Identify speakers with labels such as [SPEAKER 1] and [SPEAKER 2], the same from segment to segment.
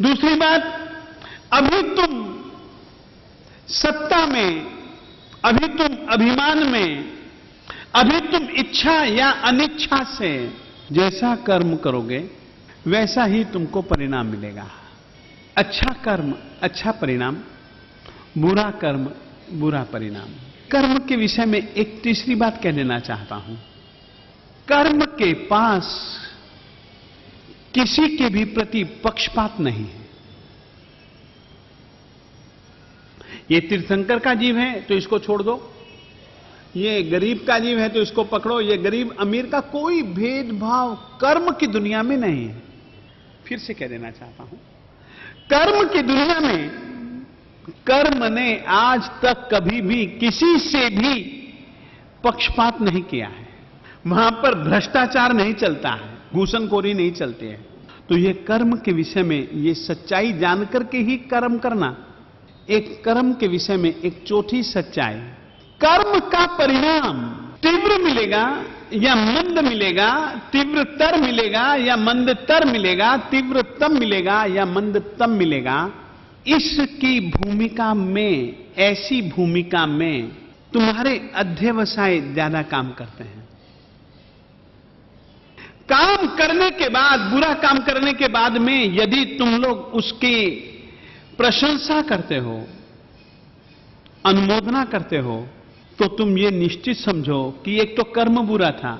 [SPEAKER 1] दूसरी बात, अभी तुम सत्ता में, अभी तुम अभिमान में, अभी तुम इच्छा या अनिच्छा से जैसा कर्म करोगे वैसा ही तुमको परिणाम मिलेगा। अच्छा कर्म अच्छा परिणाम, बुरा कर्म बुरा परिणाम। कर्म के विषय में एक तीसरी बात कह देना चाहता हूं। कर्म के पास किसी के भी प्रति पक्षपात नहीं है। ये तीर्थंकर का जीव है तो इसको छोड़ दो, ये गरीब का जीव है तो इसको पकड़ो, ये गरीब अमीर का कोई भेदभाव कर्म की दुनिया में नहीं है। फिर से कह देना चाहता हूं, कर्म की दुनिया में कर्म ने आज तक कभी भी किसी से भी पक्षपात नहीं किया है। वहां पर भ्रष्टाचार नहीं चलता है, घूसनखोरी नहीं चलती है। तो ये कर्म के विषय में ये सच्चाई जानकर के ही कर्म करना, एक कर्म के विषय में एक चौथी सच्चाई, कर्म का परिणाम तीव्र मिलेगा या मंद मिलेगा, तीव्रतर मिलेगा या मंदतर मिलेगा, तीव्रतम मिलेगा या मंदतम मिलेगा, इसकी भूमिका में, ऐसी भूमिका में तुम्हारे अध्यवसाय ज्यादा काम करते हैं। काम करने के बाद, बुरा काम करने के बाद में यदि तुम लोग उसकी प्रशंसा करते हो, अनुमोदना करते हो, तो तुम ये निश्चित समझो कि एक तो कर्म बुरा था,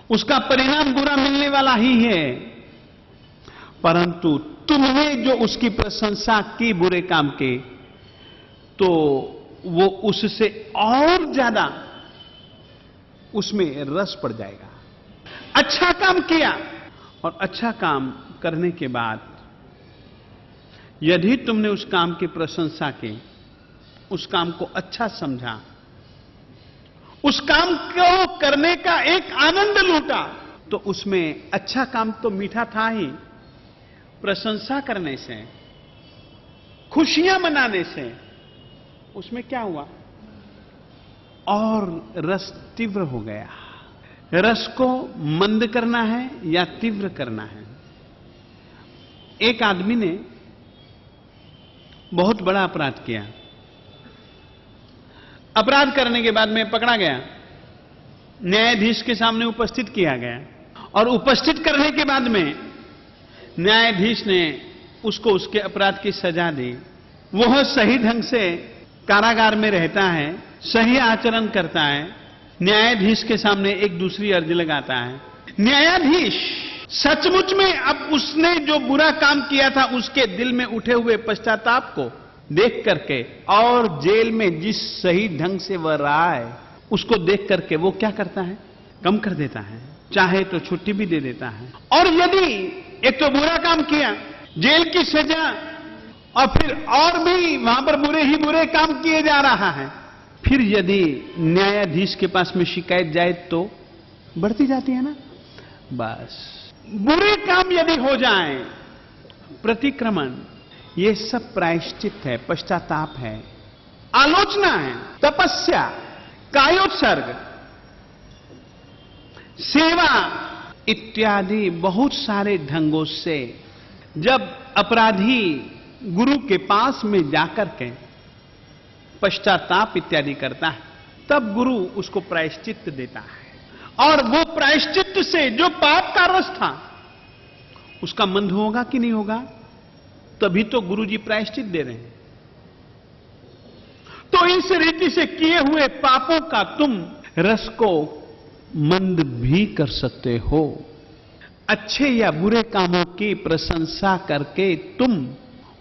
[SPEAKER 1] उसका परिणाम बुरा मिलने वाला ही है, परंतु तुमने जो उसकी प्रशंसा की बुरे काम के, तो वो उससे और ज्यादा उसमें रस पड़ जाएगा। अच्छा काम किया, और अच्छा काम करने के बाद यदि तुमने उस काम की प्रशंसा की, उस काम को अच्छा समझा, उस काम को करने का एक आनंद लूटा, तो उसमें अच्छा काम तो मीठा था ही, प्रशंसा करने से, खुशियां मनाने से उसमें क्या हुआ, और रस तीव्र हो गया। रस को मंद करना है या तीव्र करना है। एक आदमी ने बहुत बड़ा अपराध किया, अपराध करने के बाद में पकड़ा गया, न्यायाधीश के सामने उपस्थित किया गया, और उपस्थित करने के बाद में न्यायाधीश ने उसको उसके अपराध की सजा दी। वह सही ढंग से कारागार में रहता है, सही आचरण करता है, न्यायाधीश के सामने एक दूसरी अर्जी लगाता है। न्यायाधीश सचमुच में अब उसने जो बुरा काम किया था उसके दिल में उठे हुए पश्चाताप को देख करके, और जेल में जिस सही ढंग से वह रहा है उसको देख करके वो क्या करता है, कम कर देता है, चाहे तो छुट्टी भी दे देता है। और यदि एक तो बुरा काम किया, जेल की सजा, और फिर और भी वहां पर बुरे ही बुरे काम किए जा रहा है, फिर यदि न्यायाधीश के पास में शिकायत जाए तो बढ़ती जाती है ना। बस बुरे काम यदि हो जाए, प्रतिक्रमण, ये सब प्रायश्चित है, पश्चाताप है, आलोचना है, तपस्या, कायोत्सर्ग, सेवा इत्यादि बहुत सारे ढंगों से जब अपराधी गुरु के पास में जाकर के पश्चाताप इत्यादि करता है, तब गुरु उसको प्रायश्चित देता है। और वो प्रायश्चित से जो पाप का रस था उसका मंद होगा कि नहीं होगा, तभी तो गुरु जी प्रायश्चित दे रहे हैं। तो इस रीति से किए हुए पापों का तुम रस को मंद भी कर सकते हो। अच्छे या बुरे कामों की प्रशंसा करके तुम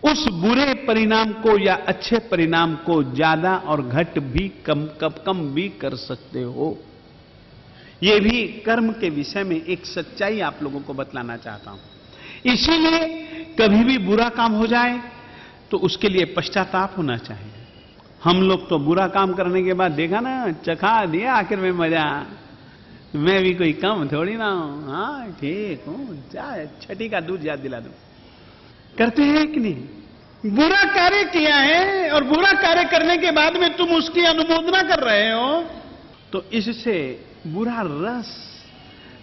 [SPEAKER 1] उस बुरे परिणाम को या अच्छे परिणाम को ज्यादा और घट भी कम भी कर सकते हो। यह भी कर्म के विषय में एक सच्चाई आप लोगों को बतलाना चाहता हूं। इसीलिए कभी भी बुरा काम हो जाए तो उसके लिए पश्चाताप होना चाहिए। हम लोग तो बुरा काम करने के बाद देखा ना, चखा दिया आखिर में मजा, मैं भी कोई कम थोड़ी ना हूं, हाँ ठीक हूं, चाहे छठी का दूध याद दिला दो। करते हैं कि नहीं? बुरा कार्य किया है और बुरा कार्य करने के बाद में तुम उसकी अनुमोदना कर रहे हो, तो इससे बुरा रस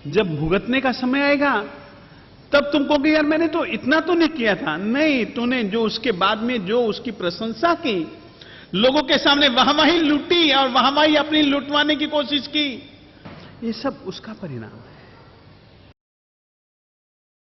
[SPEAKER 1] जब भुगतने का समय आएगा तब तुम कहोगे यार मैंने तो इतना तो नहीं किया था। नहीं, तूने जो उसके बाद में जो उसकी प्रशंसा की, लोगों के सामने वाहवाही लूटी और वाहवाही अपनी लुटवाने की कोशिश की, ये सब उसका परिणाम है।